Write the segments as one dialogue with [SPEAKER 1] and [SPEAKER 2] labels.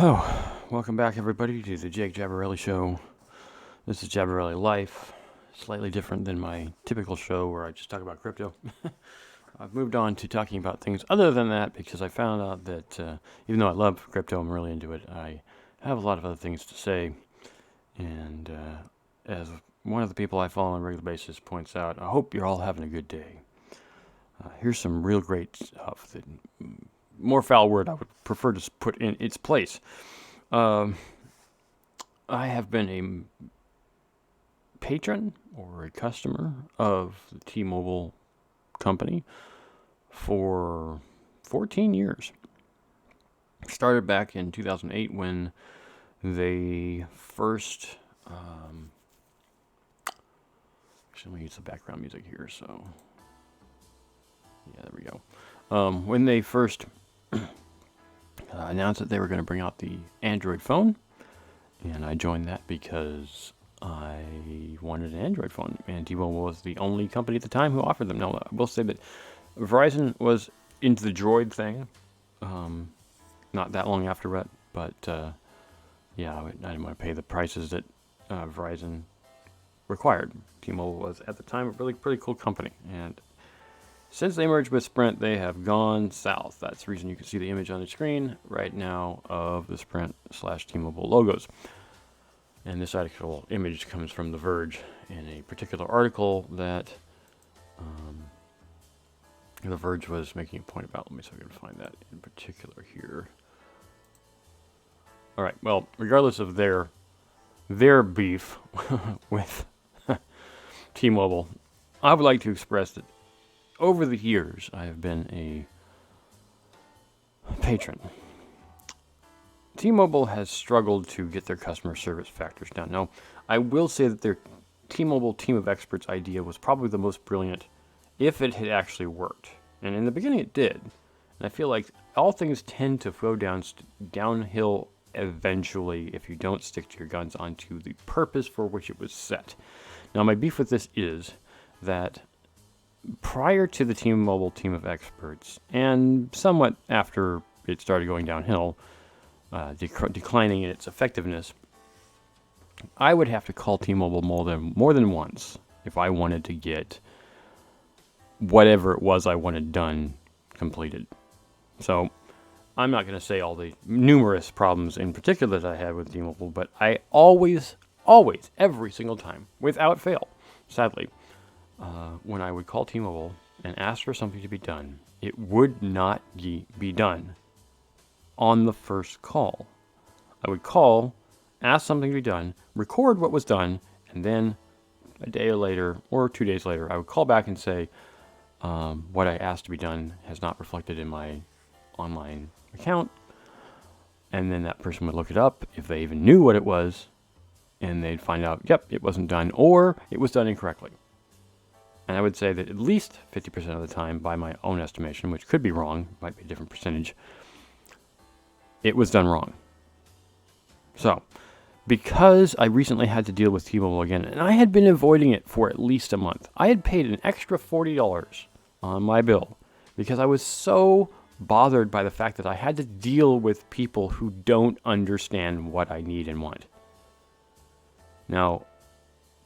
[SPEAKER 1] Oh, welcome back, everybody, to the Jake Jabberelli Show. This is Jabberelli Life, slightly different than my typical show where I just talk about crypto. I've moved on to talking about things other than that because I found out that even though I love crypto, I'm really into it, I have a lot of other things to say. And as one of the people I follow on a regular basis points out, I hope you're all having a good day. Here's some real great stuff that more foul word I would prefer to put in its place. I have been a patron or a customer of the T-Mobile company for 14 years. Started back in 2008 when they first... actually, let me use the background music here, so... Yeah, there we go. When they first announced that they were going to bring out the Android phone, and I joined that because I wanted an Android phone, and T-Mobile was the only company at the time who offered them. Now, I will say that Verizon was into the Droid thing, not that long after that, but yeah, I didn't want to pay the prices that Verizon required. T-Mobile was, at the time, a really pretty cool company, and since they merged with Sprint, they have gone south. That's the reason you can see the image on the screen right now of the Sprint/T-Mobile logos. And this actual image comes from The Verge in a particular article that The Verge was making a point about. Let me see if I can find that in particular here. All right, well, regardless of their beef with T-Mobile, I would like to express that over the years, I have been a patron. T-Mobile has struggled to get their customer service factors down. Now, I will say that their T-Mobile team of experts idea was probably the most brilliant if it had actually worked. And in the beginning it did. And I feel like all things tend to go downhill eventually if you don't stick to your guns onto the purpose for which it was set. Now, my beef with this is that prior to the T-Mobile team of experts, and somewhat after it started going downhill, declining in its effectiveness, I would have to call T-Mobile more than once if I wanted to get whatever it was I wanted done completed. So I'm not going to say all the numerous problems in particular that I had with T-Mobile, but I always, every single time, without fail, sadly, when I would call T-Mobile and ask for something to be done, it would not be done on the first call. I would call, ask something to be done, record what was done, and then a day later or 2 days later, I would call back and say, what I asked to be done has not reflected in my online account. And then that person would look it up, if they even knew what it was, and they'd find out, yep, it wasn't done, or it was done incorrectly. And I would say that at least 50% of the time, by my own estimation, which could be wrong, might be a different percentage, it was done wrong. So, because I recently had to deal with T-Mobile again, and I had been avoiding it for at least a month, I had paid an extra $40 on my bill because I was so bothered by the fact that I had to deal with people who don't understand what I need and want. Now,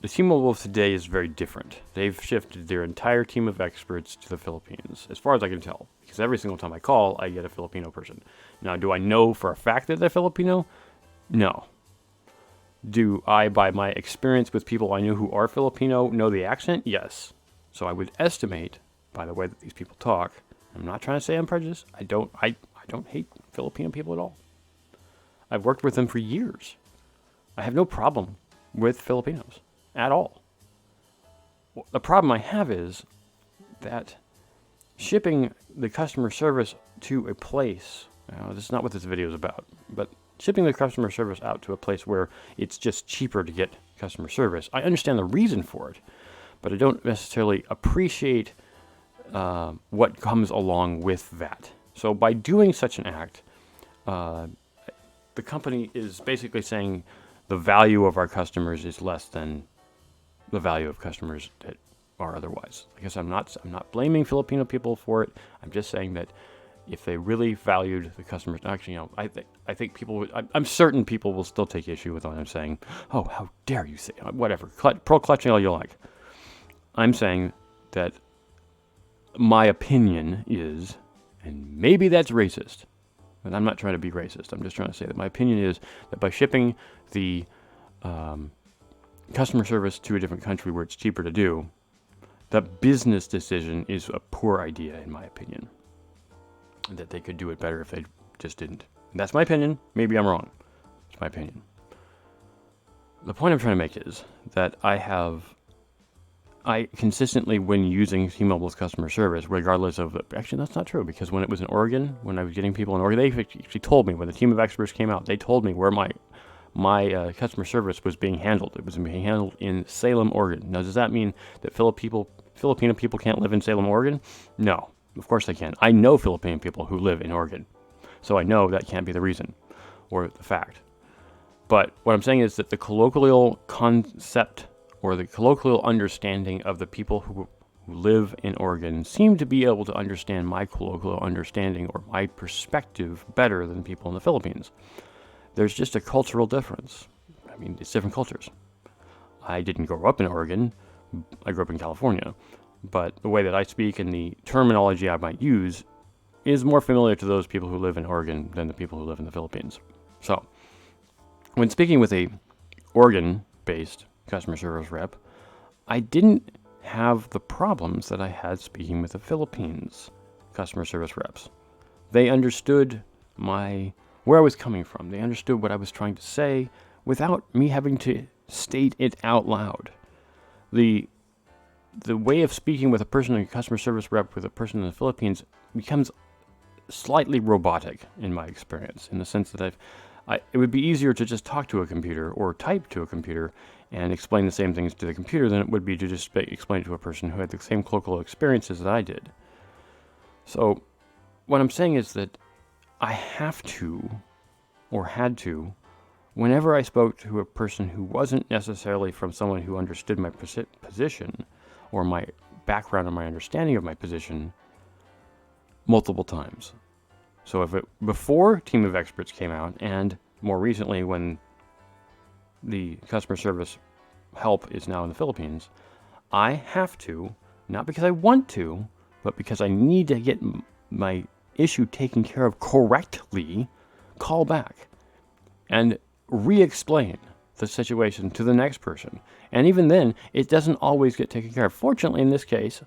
[SPEAKER 1] the T-Mobile of today is very different. They've shifted their entire team of experts to the Philippines, as far as I can tell, because every single time I call, I get a Filipino person. Now, do I know for a fact that they're Filipino? No. Do I, by my experience with people I know who are Filipino, know the accent? Yes. So I would estimate, by the way that these people talk, I'm not trying to say I'm prejudiced. I don't hate Filipino people at all. I've worked with them for years. I have no problem with Filipinos at all. The problem I have is that shipping the customer service to a place, this is not what this video is about, but shipping the customer service out to a place where it's just cheaper to get customer service. I understand the reason for it, but I don't necessarily appreciate what comes along with that. So by doing such an act, the company is basically saying the value of our customers is less than the value of customers that are otherwise. I guess I'm not blaming Filipino people for it. I'm just saying that if they really valued the customers, actually, I think people would, I'm certain people will still take issue with what I'm saying. Oh, how dare you say, whatever, pro-clutching all you like. I'm saying that my opinion is, and maybe that's racist, but I'm not trying to be racist. I'm just trying to say that my opinion is that by shipping the customer service to a different country where it's cheaper to do, the business decision is a poor idea, in my opinion. That they could do it better if they just didn't. And that's my opinion. Maybe I'm wrong. It's my opinion. The point I'm trying to make is that I consistently, when using T-Mobile's customer service, regardless of, actually that's not true, because when it was in Oregon, when I was getting people in Oregon, they actually told me, when the team of experts came out, they told me where my customer service was being handled. It was being handled in Salem, Oregon. Now, does that mean that Filipino people can't live in Salem, Oregon? No. Of course they can. I know Filipino people who live in Oregon. So I know that can't be the reason or the fact. But what I'm saying is that the colloquial concept or the colloquial understanding of the people who live in Oregon seem to be able to understand my colloquial understanding or my perspective better than people in the Philippines. There's just a cultural difference. I mean, it's different cultures. I didn't grow up in Oregon. I grew up in California. But the way that I speak and the terminology I might use is more familiar to those people who live in Oregon than the people who live in the Philippines. So, when speaking with a Oregon-based customer service rep, I didn't have the problems that I had speaking with the Philippines customer service reps. They understood where I was coming from. They understood what I was trying to say without me having to state it out loud. The way of speaking with a person in customer service rep with a person in the Philippines becomes slightly robotic in my experience, in the sense that it would be easier to just talk to a computer or type to a computer and explain the same things to the computer than it would be to just explain it to a person who had the same colloquial experiences that I did. So what I'm saying is that I have to, or had to, whenever I spoke to a person who wasn't necessarily from someone who understood my position or my background or my understanding of my position, multiple times. So before Team of Experts came out, and more recently when the customer service help is now in the Philippines, I have to, not because I want to, but because I need to get my issue taken care of correctly, call back and re-explain the situation to the next person. And even then, it doesn't always get taken care of. Fortunately, in this case,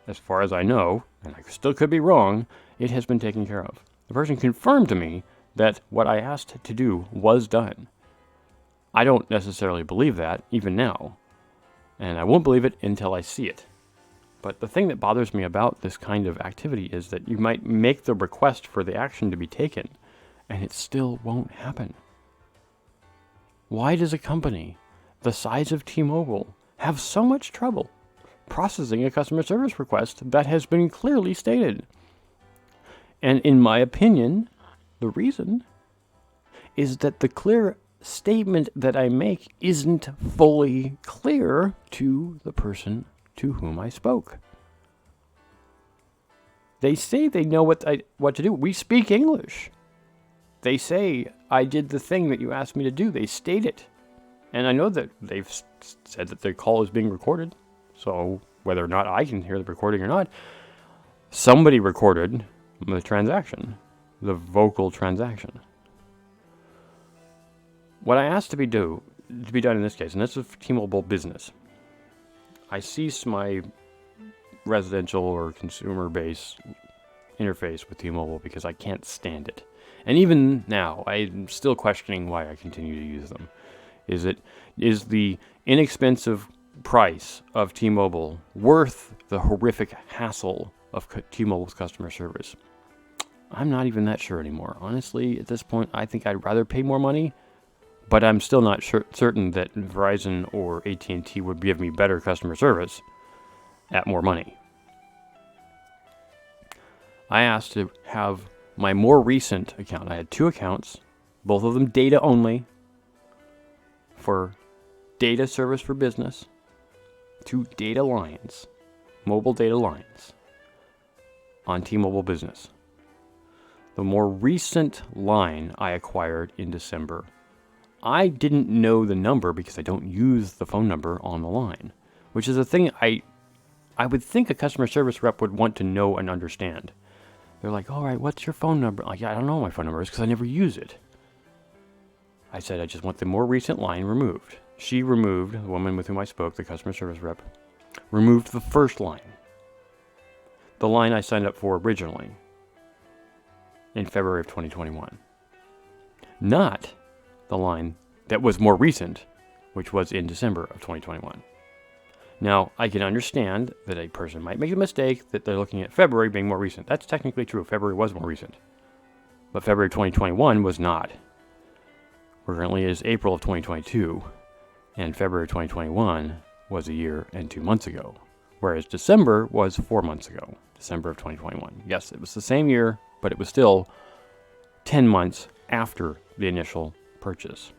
[SPEAKER 1] as far as I know, and I still could be wrong, it has been taken care of. The person confirmed to me that what I asked to do was done. I don't necessarily believe that, even now. And I won't believe it until I see it. But the thing that bothers me about this kind of activity is that you might make the request for the action to be taken, and it still won't happen. Why does a company the size of T-Mobile have so much trouble processing a customer service request that has been clearly stated? And in my opinion, the reason is that the clear statement that I make isn't fully clear to the person to whom I spoke. They say they know what to do. We speak English. They say, I did the thing that you asked me to do. They state it. And I know that they've said that their call is being recorded. So whether or not I can hear the recording or not, somebody recorded the transaction, the vocal transaction. What I asked to be done in this case, and this is T-Mobile business, I ceased my residential or consumer base interface with T-Mobile because I can't stand it. And even now, I'm still questioning why I continue to use them. Is the inexpensive price of T-Mobile worth the horrific hassle of T-Mobile's customer service? I'm not even that sure anymore. Honestly, at this point, I think I'd rather pay more money, but I'm still not certain that Verizon or AT&T would give me better customer service at more money. I asked to have my more recent account. I had 2 accounts, both of them data only, for data service for business, 2 data lines, mobile data lines on T-Mobile Business. the more recent line I acquired in December. I didn't know the number because I don't use the phone number on the line, which is a thing I would think a customer service rep would want to know and understand. They're like, all right, what's your phone number? Like, yeah, I don't know what my phone number is because I never use it. I said, I just want the more recent line removed. She removed, the woman with whom I spoke, the customer service rep, removed the first line. The line I signed up for originally in February of 2021. Not the line that was more recent, which was in December of 2021. Now, I can understand that a person might make a mistake that they're looking at February being more recent. That's technically true. February was more recent. But February 2021 was not. Currently is April of 2022, and February 2021 was a year and 2 months ago, whereas December was 4 months ago, December of 2021. Yes, it was the same year, but it was still 10 months after the initial purchase.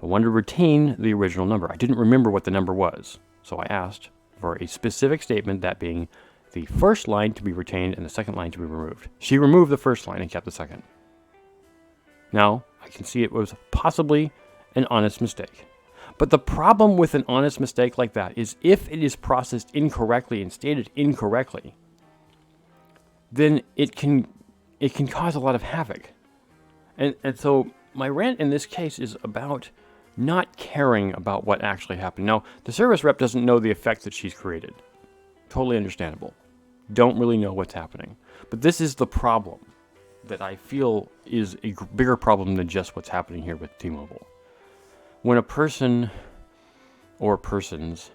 [SPEAKER 1] I wanted to retain the original number. I didn't remember what the number was, so I asked for a specific statement, that being the first line to be retained and the second line to be removed. She removed the first line and kept the second. Now, I can see it was possibly an honest mistake. But the problem with an honest mistake like that is if it is processed incorrectly and stated incorrectly, then it can cause a lot of havoc. And so my rant in this case is about not caring about what actually happened. Now, the service rep doesn't know the effect that she's created. Totally understandable. Don't really know what's happening. But this is the problem that I feel is a bigger problem than just what's happening here with T-Mobile. When a person or persons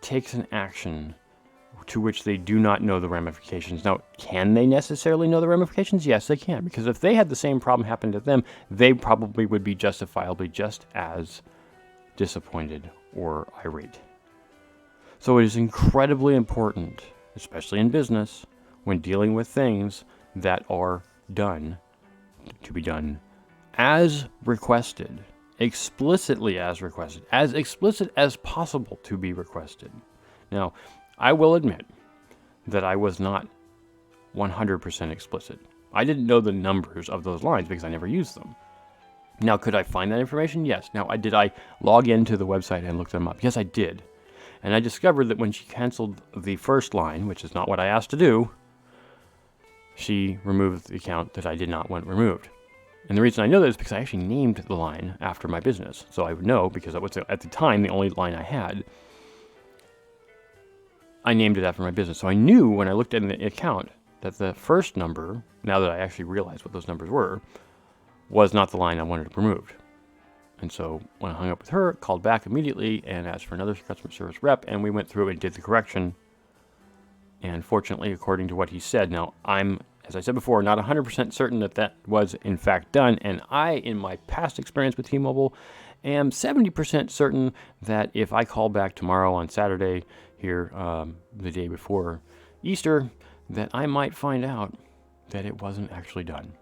[SPEAKER 1] takes an action to which they do not know the ramifications. Now, can they necessarily know the ramifications? Yes, they can, because if they had the same problem happen to them, they probably would be justifiably just as disappointed or irate. So it is incredibly important, especially in business, when dealing with things that are done, to be done as requested, explicitly as requested, as explicit as possible to be requested. Now, I will admit that I was not 100% explicit. I didn't know the numbers of those lines because I never used them. Now, could I find that information? Yes. Now, did I log into the website and look them up? Yes, I did. And I discovered that when she canceled the first line, which is not what I asked to do, she removed the account that I did not want removed. And the reason I know that is because I actually named the line after my business. So I would know, because that was at the time the only line I had. I named it after my business. So I knew when I looked at the account that the first number, now that I actually realized what those numbers were, was not the line I wanted removed. And so when I hung up with her, called back immediately and asked for another customer service rep, and we went through and did the correction. And fortunately, according to what he said, now I'm, as I said before, not 100% certain that that was in fact done. And I, in my past experience with T-Mobile, am 70% certain that if I call back tomorrow on Saturday here, the day before Easter, that I might find out that it wasn't actually done.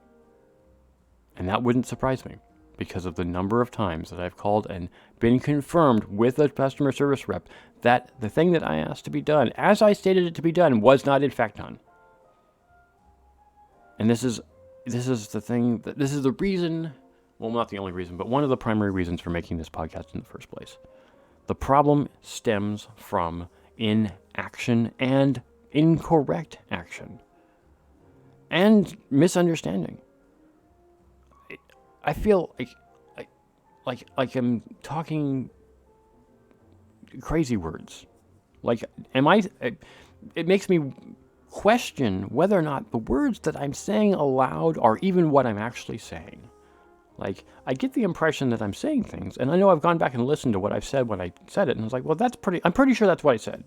[SPEAKER 1] And that wouldn't surprise me because of the number of times that I've called and been confirmed with a customer service rep that the thing that I asked to be done, as I stated it to be done, was not in fact done. And this is the thing, this is the reason, well, not the only reason, but one of the primary reasons for making this podcast in the first place. The problem stems from inaction and incorrect action and misunderstanding. I feel like I'm talking crazy words. Like, it makes me question whether or not the words that I'm saying aloud are even what I'm actually saying. Like, I get the impression that I'm saying things, and I know I've gone back and listened to what I've said when I said it, and I was like, well, I'm pretty sure that's what I said.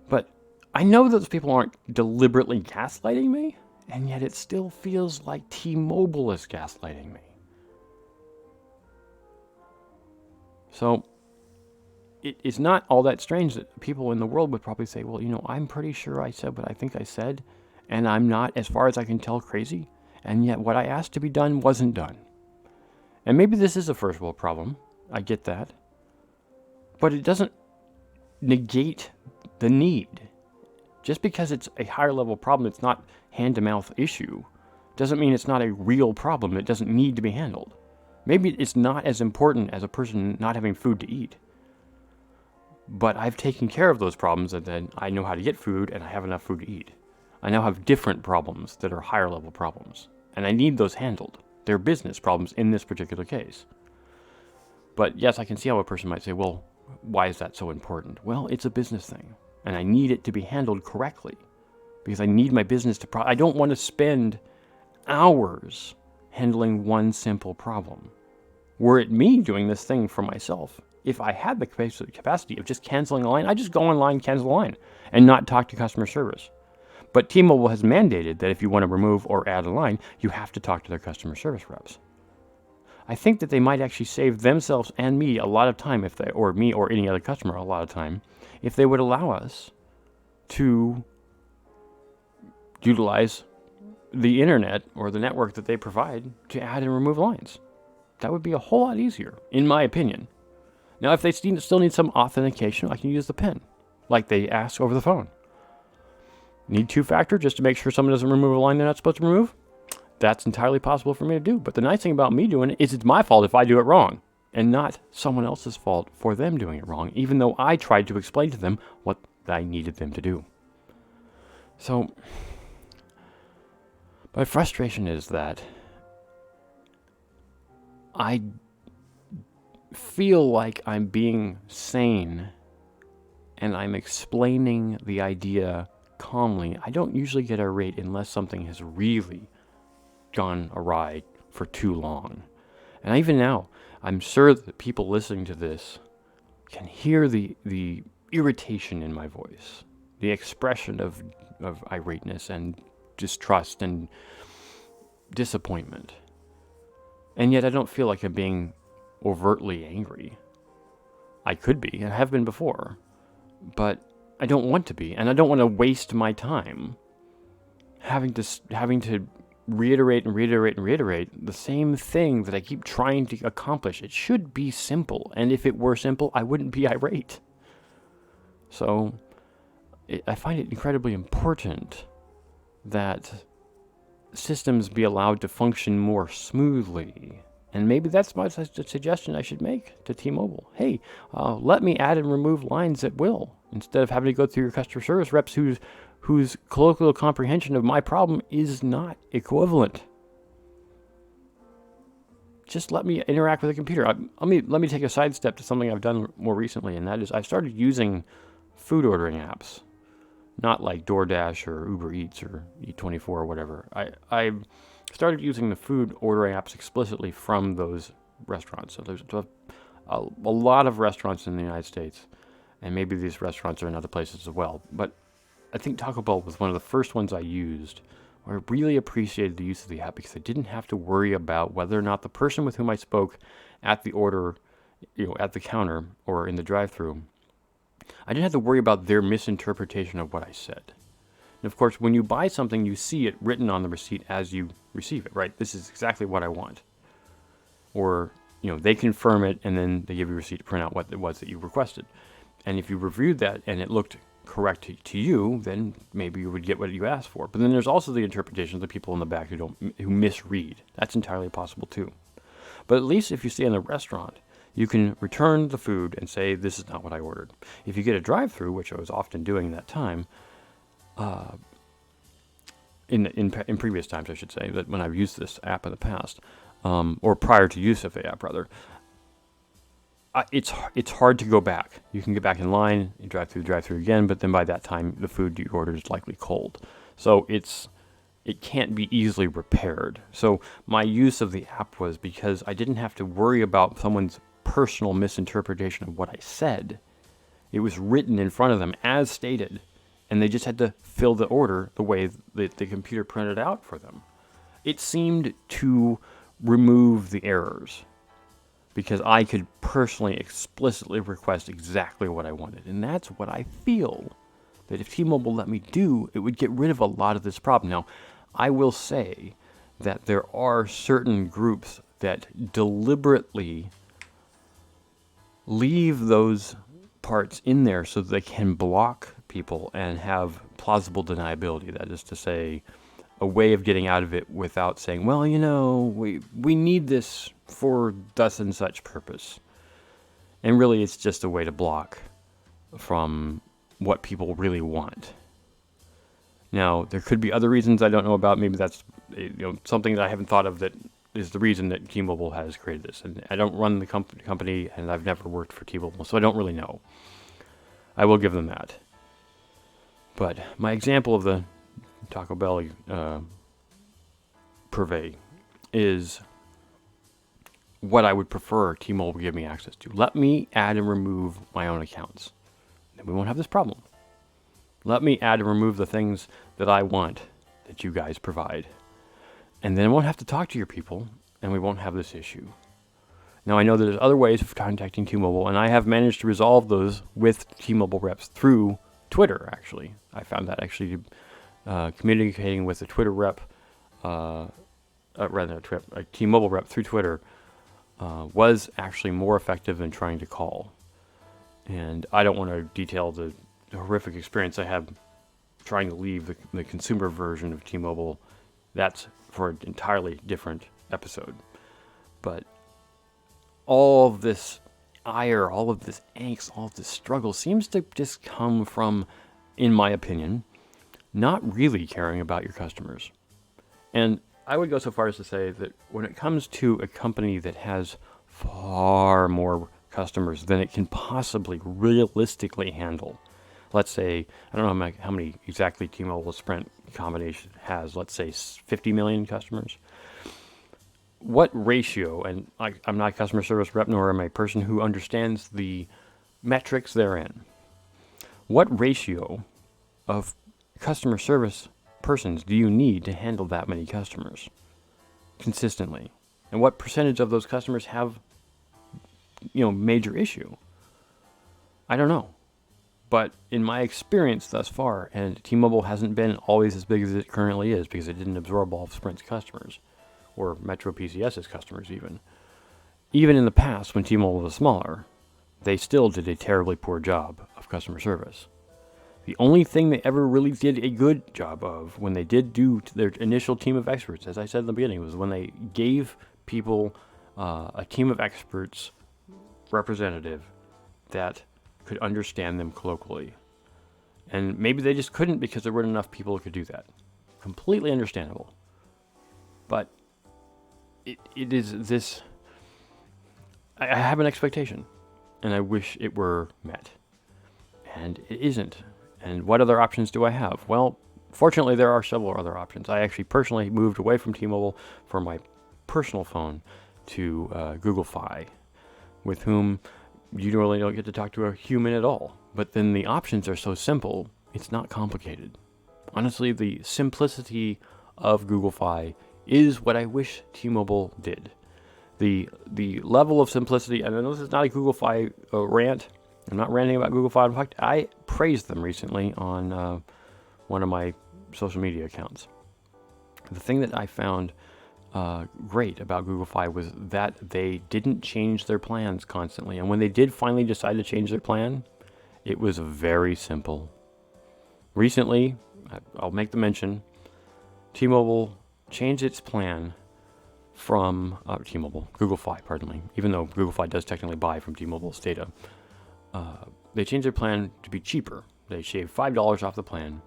[SPEAKER 1] But I know those people aren't deliberately gaslighting me, and yet it still feels like T-Mobile is gaslighting me. So, it is not all that strange that people in the world would probably say, well, I'm pretty sure I said what I think I said, and I'm not, as far as I can tell, crazy. And yet what I asked to be done wasn't done. And maybe this is a first world problem. I get that. But it doesn't negate the need. Just because it's a higher level problem, it's not hand-to-mouth issue doesn't mean it's not a real problem that doesn't need to be handled. Maybe it's not as important as a person not having food to eat. But I've taken care of those problems, and then I know how to get food, and I have enough food to eat. I now have different problems that are higher level problems, and I need those handled. They're business problems in this particular case. But yes, I can see how a person might say, well, why is that so important? Well, it's a business thing, and I need it to be handled correctly, because I need my business to I don't want to spend hours handling one simple problem. Were it me doing this thing for myself, if I had the capacity of just canceling a line, I'd just go online, cancel a line, and not talk to customer service. But T-Mobile has mandated that if you want to remove or add a line, you have to talk to their customer service reps. I think that they might actually save themselves and me a lot of time, or me or any other customer a lot of time, if they would allow us to utilize the internet or the network that they provide to add and remove lines. That would be a whole lot easier, in my opinion. Now, if they still need some authentication, I can use the PIN, like they ask over the phone. Need two-factor just to make sure someone doesn't remove a line they're not supposed to remove? That's entirely possible for me to do. But the nice thing about me doing it is it's my fault if I do it wrong, and not someone else's fault for them doing it wrong, even though I tried to explain to them what I needed them to do. So, my frustration is that I feel like I'm being sane and I'm explaining the idea calmly. I don't usually get irate unless something has really gone awry for too long. And even now, I'm sure that people listening to this can hear the irritation in my voice, the expression of irateness and distrust and disappointment. And yet I don't feel like I'm being overtly angry. I could be, and have been before, but I don't want to be, and I don't want to waste my time having to reiterate the same thing that I keep trying to accomplish. It should be simple, and if it were simple, I wouldn't be irate. So I find it incredibly important that systems be allowed to function more smoothly. And maybe that's my suggestion I should make to T-Mobile. Hey, let me add and remove lines at will, instead of having to go through your customer service reps whose colloquial comprehension of my problem is not equivalent. Just let me interact with the computer. Let me take a sidestep to something I've done more recently, and that is I started using food ordering apps. Not like DoorDash or Uber Eats or Eat24 or whatever. I started using the food ordering apps explicitly from those restaurants. So there's a lot of restaurants in the United States, and maybe these restaurants are in other places as well. But I think Taco Bell was one of the first ones I used where I really appreciated the use of the app because I didn't have to worry about whether or not the person with whom I spoke at the order, at the counter or in the drive-thru, I didn't have to worry about their misinterpretation of what I said. And of course, when you buy something, you see it written on the receipt as you receive it, right? This is exactly what I want. Or, they confirm it and then they give you a receipt to print out what it was that you requested. And if you reviewed that and it looked correct to you, then maybe you would get what you asked for. But then there's also the interpretation of the people in the back who misread. That's entirely possible too. But at least if you stay in the restaurant, you can return the food and say, this is not what I ordered. If you get a drive-through, which I was often doing that time, in previous times, I should say, that when I've used this app in the past, or prior to use of the app, rather, it's hard to go back. You can get back in line, you drive through the drive-through again, but then by that time, the food you ordered is likely cold. So it can't be easily repaired. So my use of the app was because I didn't have to worry about someone's personal misinterpretation of what I said. It was written in front of them as stated, and they just had to fill the order the way that the computer printed out for them. It seemed to remove the errors because I could personally explicitly request exactly what I wanted, and that's what I feel that if T-Mobile let me do, it would get rid of a lot of this problem. Now, I will say that there are certain groups that deliberately leave those parts in there so that they can block people and have plausible deniability. That is to say, a way of getting out of it without saying, well, we need this for thus and such purpose. And really, it's just a way to block from what people really want. Now, there could be other reasons I don't know about. Maybe that's something that I haven't thought of that is the reason that T-Mobile has created this. And I don't run the company, and I've never worked for T-Mobile, so I don't really know. I will give them that. But my example of the Taco Bell purvey is what I would prefer T-Mobile give me access to. Let me add and remove my own accounts. Then we won't have this problem. Let me add and remove the things that I want that you guys provide. And then I won't have to talk to your people, and we won't have this issue. Now, I know there's other ways of contacting T-Mobile, and I have managed to resolve those with T-Mobile reps through Twitter, actually. I found that actually communicating with a Twitter rep, a T-Mobile rep through Twitter was actually more effective than trying to call. And I don't want to detail the horrific experience I had trying to leave the consumer version of T-Mobile. That's for an entirely different episode. But all of this ire, all of this angst, all of this struggle seems to just come from, in my opinion, not really caring about your customers. And I would go so far as to say that when it comes to a company that has far more customers than it can possibly realistically handle, let's say, I don't know how many exactly T-Mobile Sprint combination has, let's say 50 million customers. What ratio, and I'm not a customer service rep, nor am I a person who understands the metrics therein. What ratio of customer service persons do you need to handle that many customers consistently? And what percentage of those customers have, major issue? I don't know. But in my experience thus far, and T-Mobile hasn't been always as big as it currently is because it didn't absorb all of Sprint's customers, or Metro PCS's customers even. Even in the past, when T-Mobile was smaller, they still did a terribly poor job of customer service. The only thing they ever really did a good job of when they did do their initial team of experts, as I said in the beginning, was when they gave people a team of experts representative that could understand them colloquially. And maybe they just couldn't because there weren't enough people who could do that. Completely understandable. But it is this... I have an expectation, and I wish it were met. And it isn't. And what other options do I have? Well, fortunately, there are several other options. I actually personally moved away from T-Mobile for my personal phone to Google Fi, with whom you really don't get to talk to a human at all. But then the options are so simple, it's not complicated. Honestly, the simplicity of Google Fi is what I wish T-Mobile did. The level of simplicity, and I know this is not a Google Fi rant. I'm not ranting about Google Fi. In fact, I praised them recently on one of my social media accounts. The thing that I found great about Google Fi was that they didn't change their plans constantly. And when they did finally decide to change their plan, it was very simple. Recently, I'll make the mention, T-Mobile changed its plan from Google Fi, pardon me, even though Google Fi does technically buy from T-Mobile's data. They changed their plan to be cheaper. They shaved $5 off the plan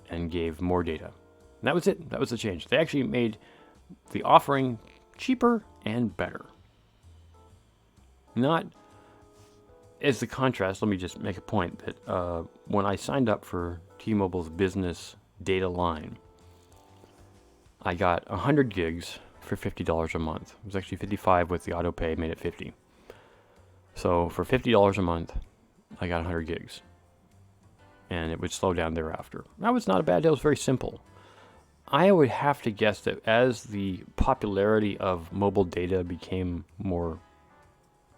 [SPEAKER 1] and gave more data. And that was it. That was the change. They actually made the offering cheaper and better. Not as the contrast, let me just make a point that when I signed up for T-Mobile's business data line, I got 100 gigs for $50 a month. It was actually 55 with the auto pay, made it 50. So for $50 a month, I got 100 gigs. And it would slow down thereafter. That was not a bad deal. It was very simple. I would have to guess that as the popularity of mobile data became more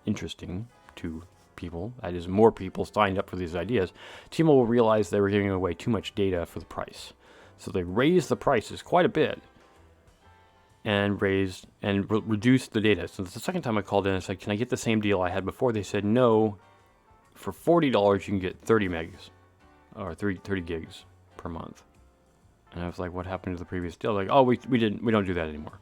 [SPEAKER 1] interesting to people, that is, more people signed up for these ideas, T-Mobile realized they were giving away too much data for the price. So they raised the prices quite a bit and reduced the data. So the second time I called in, I said, can I get the same deal I had before? They said, no, for $40 you can get 30 megs or 30 gigs per month. And I was like, what happened to the previous deal? Like, oh, we don't do that anymore.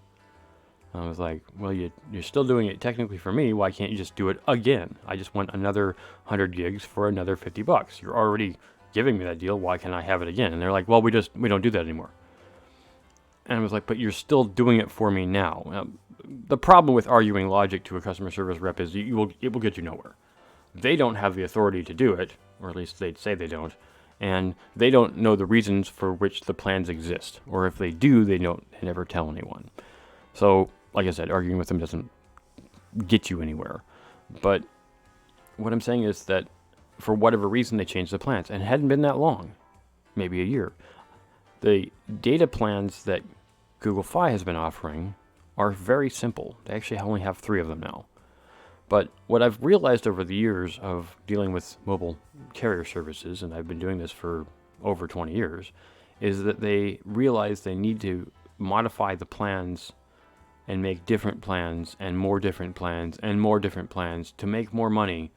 [SPEAKER 1] And I was like, well, you're still doing it technically for me. Why can't you just do it again? I just want another 100 gigs for another $50. You're already giving me that deal. Why can't I have it again? And they're like, well, we don't do that anymore. And I was like, but you're still doing it for me now. The problem with arguing logic to a customer service rep is it will get you nowhere. They don't have the authority to do it, or at least they'd say they don't, and they don't know the reasons for which the plans exist, or if they do, they never tell anyone. So, like I said, arguing with them doesn't get you anywhere. But what I'm saying is that for whatever reason, they changed the plans, and it hadn't been that long, maybe a year. The data plans that Google Fi has been offering are very simple. They actually only have 3 of them now. But what I've realized over the years of dealing with mobile carrier services, and I've been doing this for over 20 years, is that they realize they need to modify the plans and make different plans and more different plans and more different plans to make more money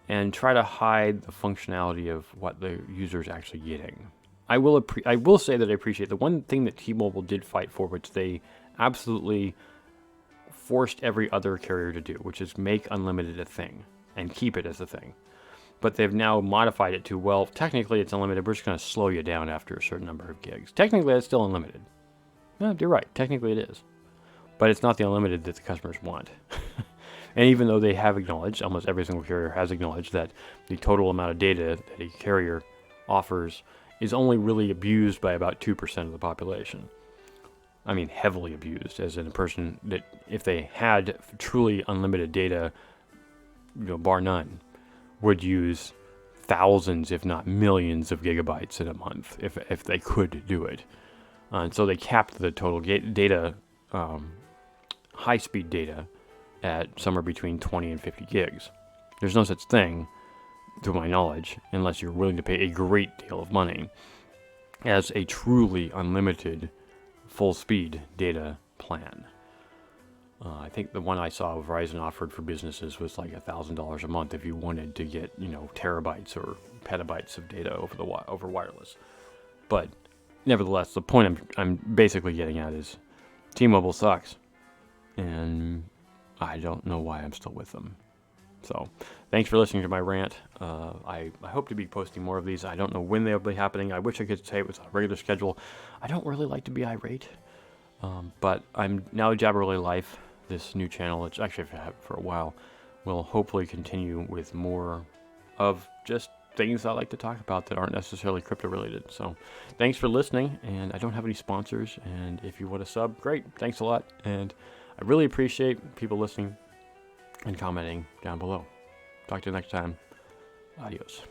[SPEAKER 1] and try to hide the functionality of what the user is actually getting. I will say that I appreciate the one thing that T-Mobile did fight for, which they absolutely forced every other carrier to do, which is make unlimited a thing and keep it as a thing. But they've now modified it to, well, technically it's unlimited. We're just going to slow you down after a certain number of gigs. Technically, it's still unlimited. No, you're right. Technically, it is. But it's not the unlimited that the customers want. And even though they have acknowledged, almost every single carrier has acknowledged, that the total amount of data that a carrier offers is only really abused by about 2% of the population. I mean, heavily abused, as in a person that if they had truly unlimited data, bar none, would use thousands, if not millions, of gigabytes in a month if they could do it. And so they capped the total data, high-speed data, at somewhere between 20 and 50 gigs. There's no such thing, to my knowledge, unless you're willing to pay a great deal of money, as a truly unlimited full-speed data plan. I think the one I saw Verizon offered for businesses was like $1,000 a month if you wanted to get, terabytes or petabytes of data over wireless. But nevertheless, the point I'm basically getting at is T-Mobile sucks, and I don't know why I'm still with them. So, thanks for listening to my rant. I hope to be posting more of these. I don't know when they'll be happening. I wish I could say it was on a regular schedule. I don't really like to be irate, but I'm now Jabberly Life, this new channel, which actually I've had for a while, will hopefully continue with more of just things I like to talk about that aren't necessarily crypto related. So, thanks for listening, and I don't have any sponsors, and if you want to sub, great. Thanks a lot, and I really appreciate people listening and commenting down below. Talk to you next time. Adios.